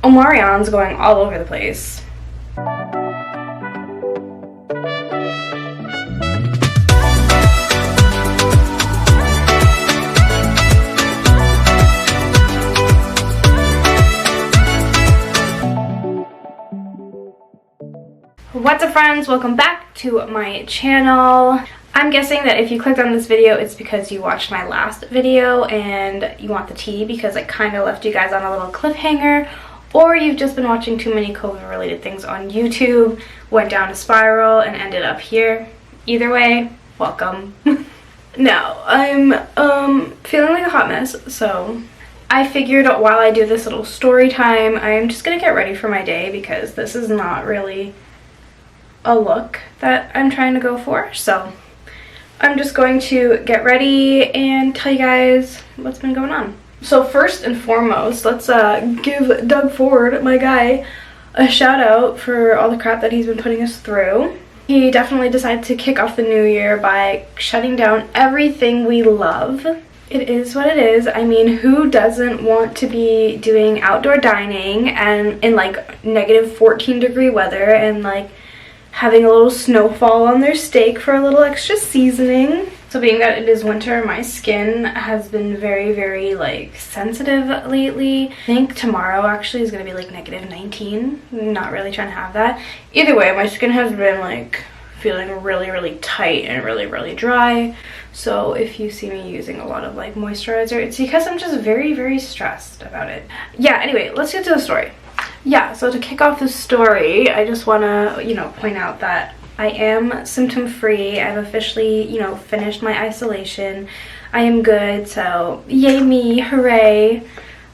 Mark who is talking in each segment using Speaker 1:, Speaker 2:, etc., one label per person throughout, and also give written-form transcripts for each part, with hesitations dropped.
Speaker 1: Omarion's going all over the place. What's up, friends? Welcome back to my channel. I'm guessing that if you clicked on this video, it's because you watched my last video and you want the tea because I kind of left you guys on a little cliffhanger, or you've just been watching too many COVID related things on YouTube, went down a spiral and ended up here. Either way, welcome. Now, I'm feeling like a hot mess, so I figured while I do this little story time, I'm just gonna get ready for my day because this is not really a look that I'm trying to go for. So I'm just going to get ready and tell you guys what's been going on. So first and foremost, let's give Doug Ford, my guy, a shout out for all the crap that he's been putting us through. He definitely decided to kick off the new year by shutting down everything we love. It is what it is. I mean, who doesn't want to be doing outdoor dining and in like negative 14-degree weather and like having a little snowfall on their steak for a little extra seasoning. So being that it is winter, my skin has been very like sensitive lately. I think tomorrow actually is gonna be like negative 19. Not really trying to have that. Either way, my skin has been like feeling really tight and really dry. So if you see me using a lot of like moisturizer, it's because I'm just very stressed about it. Yeah, anyway, let's get to the story. Yeah, so to kick off the story, I just want to, point out that I am symptom-free. I've officially, finished my isolation. I am good, so yay me, hooray.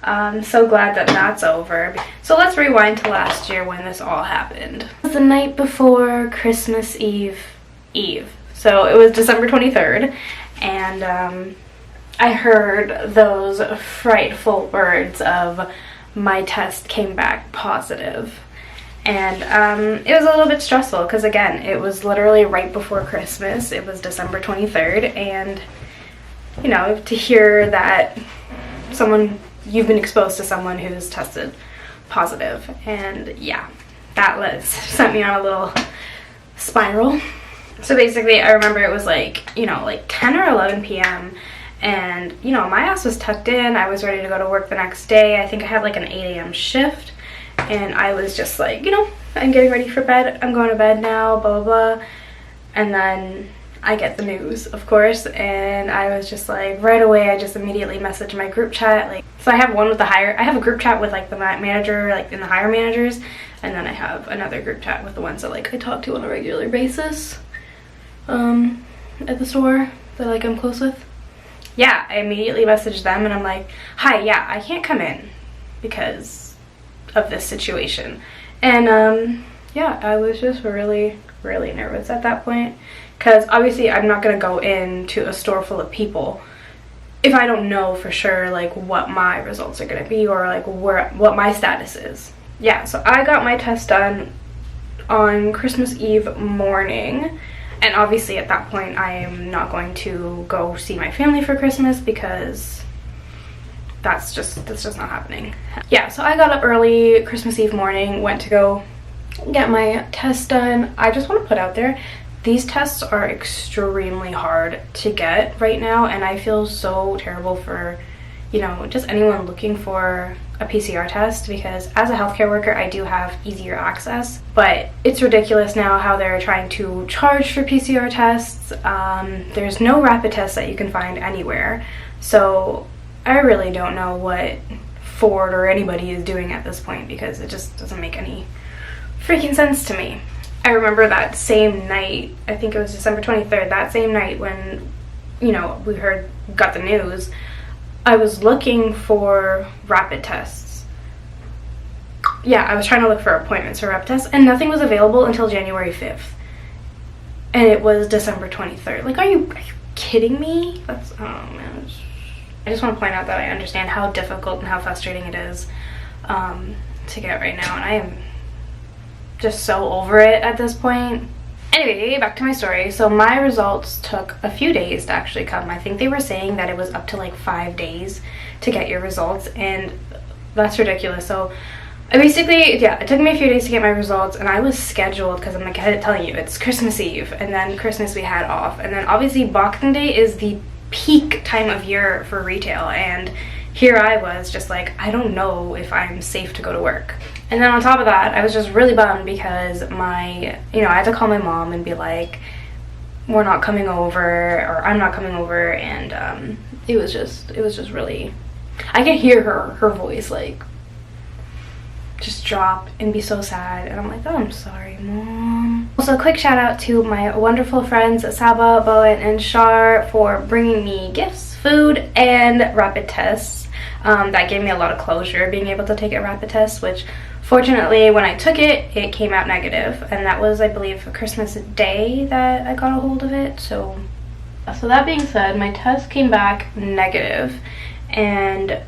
Speaker 1: I'm so glad that that's over. So let's rewind to last year when this all happened. It was the night before Christmas Eve. So it was December 23rd, and I heard those frightful words of my test came back positive. And it was a little bit stressful because, again, it was literally right before Christmas. It was December 23rd, and to hear that you've been exposed to someone who's tested positive, and yeah, that sent me on a little spiral. So basically, I remember it was like 10 or 11 p.m. and my ass was tucked in. I was ready to go to work the next day. I think I had like an 8 a.m. shift, and I was just like, I'm getting ready for bed. I'm going to bed now, blah blah. And then I get the news, of course, and I was just like, right away I just immediately messaged my group chat. So I have I have a group chat with like the manager, like in the hire managers, and then I have another group chat with the ones that like I talk to on a regular basis at the store that like I'm close with. Yeah, I immediately messaged them and I'm like, hi, yeah, I can't come in because of this situation. And yeah, I was just really nervous at that point because obviously I'm not going to go into a store full of people if I don't know for sure like what my results are going to be or like what my status is. Yeah, so I got my test done on Christmas Eve morning. And obviously at that point I am not going to go see my family for Christmas because that's just not happening. Yeah, so I got up early Christmas Eve morning, went to go get my test done. I just want to put out there, these tests are extremely hard to get right now, and I feel so terrible for, just anyone looking for a PCR test because as a healthcare worker I do have easier access, but it's ridiculous now how they're trying to charge for PCR tests. There's no rapid tests that you can find anywhere, so I really don't know what Ford or anybody is doing at this point because it just doesn't make any freaking sense to me. I remember that same night, I think it was December 23rd, that same night when we got the news, I was looking for rapid tests. Yeah, I was trying to look for appointments for rapid tests, and nothing was available until January 5th. And it was December 23rd. Like, are you kidding me? Oh man. I just want to point out that I understand how difficult and how frustrating it is to get right now, and I am just so over it at this point. Anyway, back to my story. So my results took a few days to actually come. I think they were saying that it was up to like 5 days to get your results, and that's ridiculous. So yeah, it took me a few days to get my results, and I was scheduled because I'm like telling you, it's Christmas Eve, and then Christmas we had off, and then obviously Boxing Day is the peak time of year for retail, and here I was just like, I don't know if I'm safe to go to work. And then on top of that, I was just really bummed because I had to call my mom and be like, we're not coming over, or I'm not coming over, and it was just really, I could hear her voice like just drop and be so sad, and I'm like, oh, I'm sorry, Mom. Also, a quick shout out to my wonderful friends Saba, Bowen, and Shar for bringing me gifts, food, and rapid tests. That gave me a lot of closure, being able to take a rapid test, which fortunately when I took it, it came out negative, and that was, I believe, for Christmas Day that I got a hold of it. So that being said, my test came back negative, and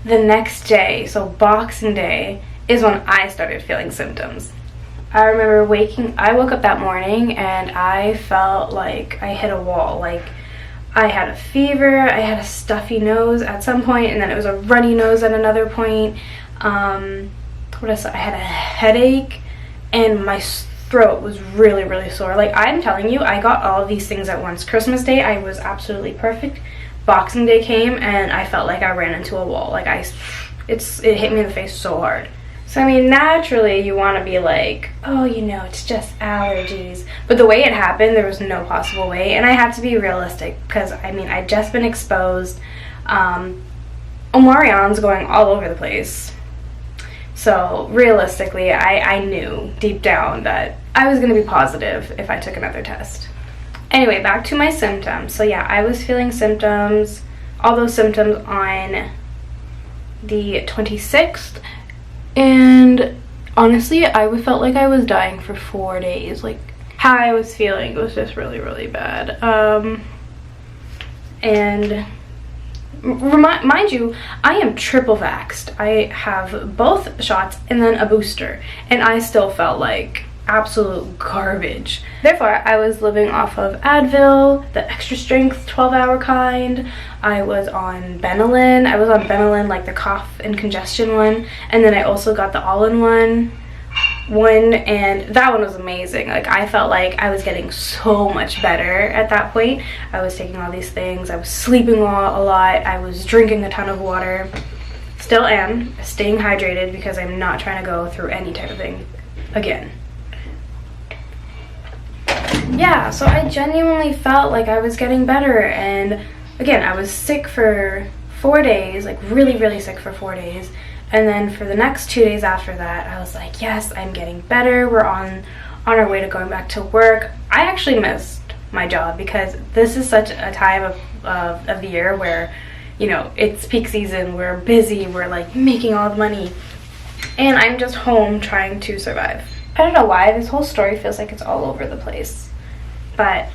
Speaker 1: the next day, so Boxing Day, is when I started feeling symptoms. I remember I woke up that morning and I felt like I hit a wall. Like, I had a fever, I had a stuffy nose at some point, and then it was a runny nose at another point. I had a headache, and my throat was really, really sore. Like, I'm telling you, I got all of these things at once. Christmas Day, I was absolutely perfect. Boxing Day came and I felt like I ran into a wall. Like, it hit me in the face so hard. So I mean, naturally you want to be like, oh, it's just allergies, but the way it happened, there was no possible way, and I had to be realistic because I mean, I'd just been exposed. Omicron's going all over the place, so realistically I knew deep down that I was going to be positive if I took another test. Anyway, back to my symptoms. So yeah, I was feeling all those symptoms on the 26th, and honestly, I felt like I was dying for 4 days. Like, how I was feeling was just really, really bad. And mind you, I am triple vaxxed. I have both shots and then a booster, and I still felt like absolute garbage. Therefore, I was living off of Advil, the extra strength 12-hour kind. I was on Benylin. Like the cough and congestion one, and then I also got the all-in-one one, and that one was amazing. Like, I felt like I was getting so much better at that point. I was taking all these things, I was sleeping a lot, I was drinking a ton of water. Still am staying hydrated because I'm not trying to go through any type of thing again. Yeah, so I genuinely felt like I was getting better, and again, I was sick for 4 days, like really, really sick for 4 days, and then for the next 2 days after that, I was like, yes, I'm getting better, we're on our way to going back to work. I actually missed my job because this is such a time of the year where, it's peak season, we're busy, we're like making all the money, and I'm just home trying to survive. I don't know why this whole story feels like it's all over the place, but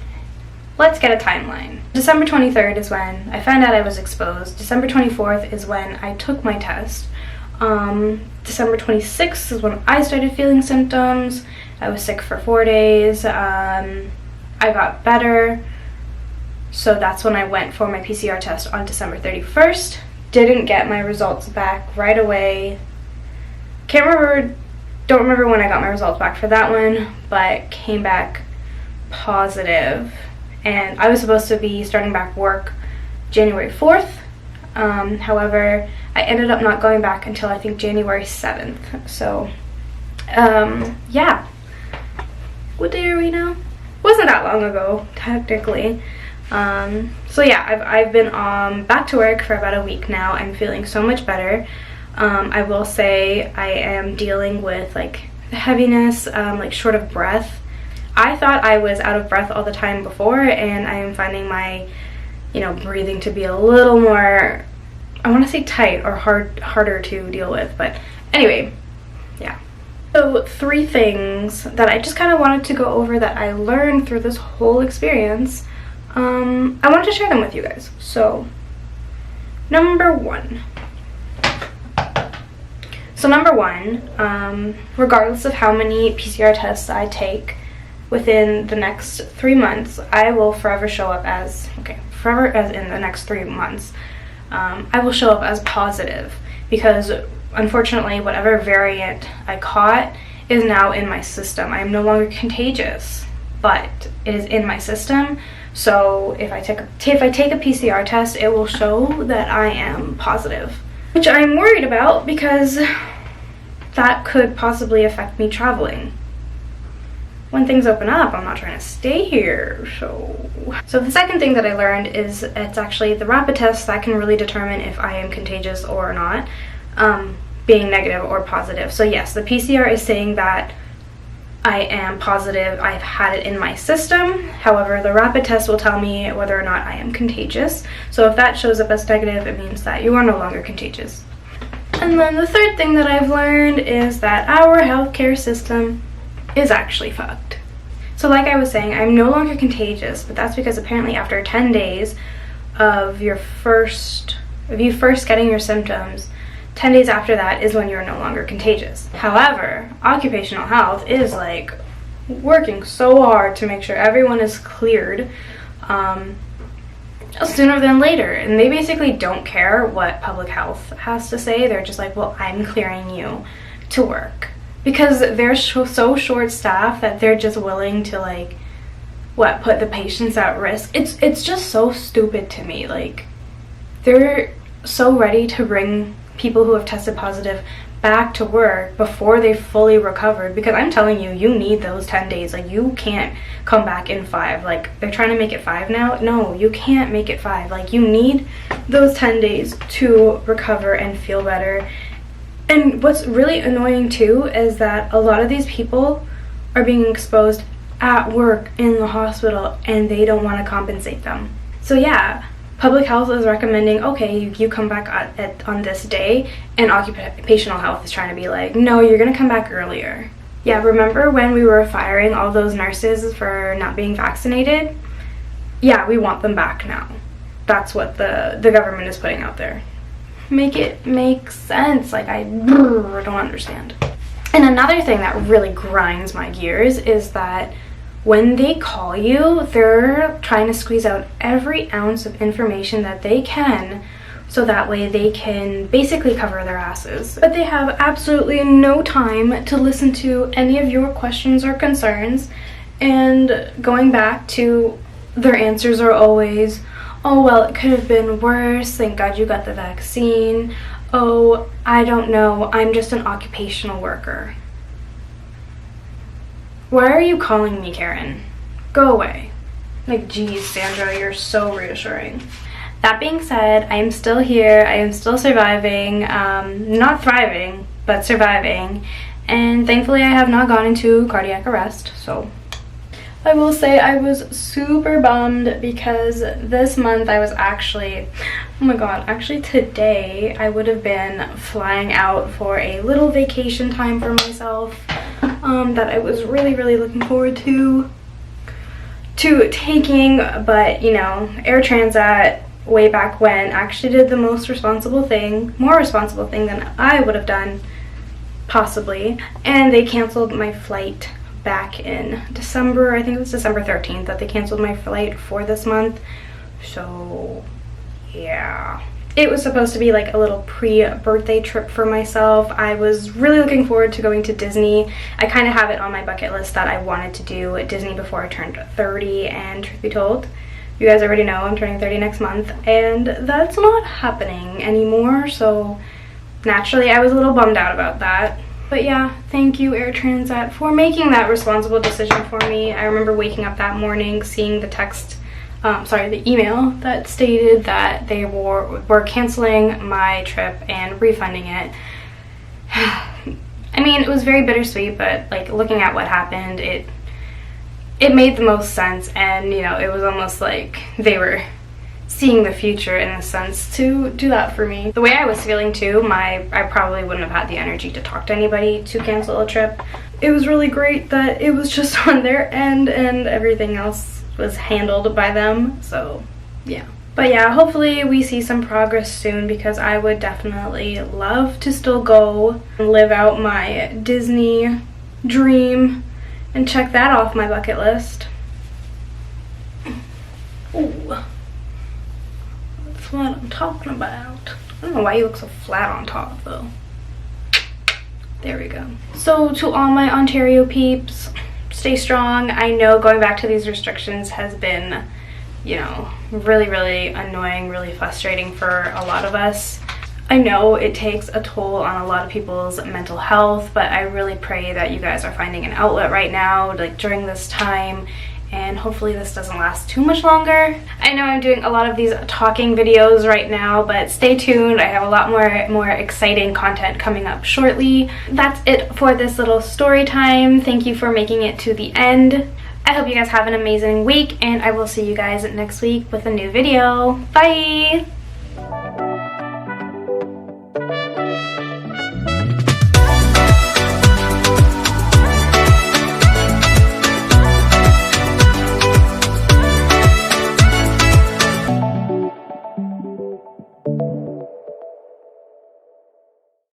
Speaker 1: let's get a timeline. December 23rd is when I found out I was exposed. December 24th is when I took my test. December 26th is when I started feeling symptoms. I was sick for 4 days. I got better, so that's when I went for my PCR test on December 31st. Didn't get my results back right away. Don't remember when I got my results back for that one, but came back positive, and I was supposed to be starting back work January 4th. However, I ended up not going back until I think January 7th. So yeah, what day are we now? Wasn't that long ago, technically. So yeah, I've been back to work for about a week now. I'm feeling so much better. I will say I am dealing with like heaviness, like short of breath. I thought I was out of breath all the time before, and I am finding my, breathing to be a little more, I want to say tight or harder to deal with. But anyway, yeah. So 3 things that I just kind of wanted to go over that I learned through this whole experience. I wanted to share them with you guys. So number one, regardless of how many PCR tests I take within the next 3 months, I will forever show up as, in the next 3 months, I will show up as positive. because unfortunately whatever variant I caught is now in my system. I am no longer contagious, but it is in my system. So if I take a PCR test, it will show that I am positive, which I'm worried about because that could possibly affect me traveling. When things open up, I'm not trying to stay here. So the second thing that I learned is it's actually the rapid test that can really determine if I am contagious or not, being negative or positive. So yes, the PCR is saying that I am positive, I've had it in my system. However, the rapid test will tell me whether or not I am contagious. So if that shows up as negative, it means that you are no longer contagious. And then the third thing that I've learned is that our healthcare system is actually fucked. So like I was saying, I'm no longer contagious, but that's because apparently after 10 days of you first getting your symptoms, 10 days after that is when you're no longer contagious. However, occupational health is like working so hard to make sure everyone is cleared sooner than later. And they basically don't care what public health has to say. They're just like, well, I'm clearing you to work. Because they're so short-staffed that they're just willing to like, put the patients at risk. It's just so stupid to me. Like, they're so ready to bring people who have tested positive back to work before they fully recovered, because I'm telling you, you need those 10 days. Like, you can't come back in 5. Like, they're trying to make it 5 now. No, you can't make it 5. Like, you need those 10 days to recover and feel better. And what's really annoying too is that a lot of these people are being exposed at work in the hospital and they don't want to compensate them. So yeah, public health is recommending, okay, you come back on this day, and occupational health is trying to be like, no, you're gonna come back earlier. Yeah, remember when we were firing all those nurses for not being vaccinated? Yeah, we want them back now. That's what the government is putting out there. Make it make sense. Like, I don't understand. And another thing that really grinds my gears is that when they call you, they're trying to squeeze out every ounce of information that they can, so that way they can basically cover their asses. But they have absolutely no time to listen to any of your questions or concerns, and going back to their answers are always, oh, well, it could have been worse, thank God you got the vaccine. Oh, I don't know, I'm just an occupational worker. Why are you calling me Karen? Go away. Like, geez, Sandra, you're so reassuring. That being said, I am still here, I am still surviving, not thriving, but surviving, and thankfully I have not gone into cardiac arrest, so I will say I was super bummed because this month I was actually, oh my god, actually today I would have been flying out for a little vacation time for myself that I was really looking forward to taking, but you know, Air Transat way back when actually did the more responsible thing than I would have done possibly, and they canceled my flight back in December. I think it was December 13th that they canceled my flight for this month. So yeah, it was supposed to be like a little pre-birthday trip for myself. I was really looking forward to going to Disney. I kind of have it on my bucket list that I wanted to do at Disney before I turned 30, and truth be told, you guys already know I'm turning 30 next month, and that's not happening anymore, so naturally I was a little bummed out about that. But yeah, thank you Air Transat for making that responsible decision for me. I remember waking up that morning, seeing the the email that stated that they were canceling my trip and refunding it. I mean, it was very bittersweet, but like, looking at what happened, it made the most sense, and you know, it was almost like they were seeing the future in a sense to do that for me. The way I was feeling too, I probably wouldn't have had the energy to talk to anybody to cancel a trip. It was really great that it was just on their end and everything else was handled by them, so yeah. But yeah, hopefully we see some progress soon, because I would definitely love to still go and live out my Disney dream and check that off my bucket list. Ooh. What I'm talking about. I don't know why you look so flat on top though. There we go. So to all my Ontario peeps, stay strong. I know going back to these restrictions has been, you know, really annoying, really frustrating for a lot of us. I know it takes a toll on a lot of people's mental health, but I really pray that you guys are finding an outlet right now, like during this time, and hopefully this doesn't last too much longer. I know I'm doing a lot of these talking videos right now, but stay tuned. I have a lot more exciting content coming up shortly. That's it for this little story time. Thank you for making it to the end. I hope you guys have an amazing week, and I will see you guys next week with a new video. Bye!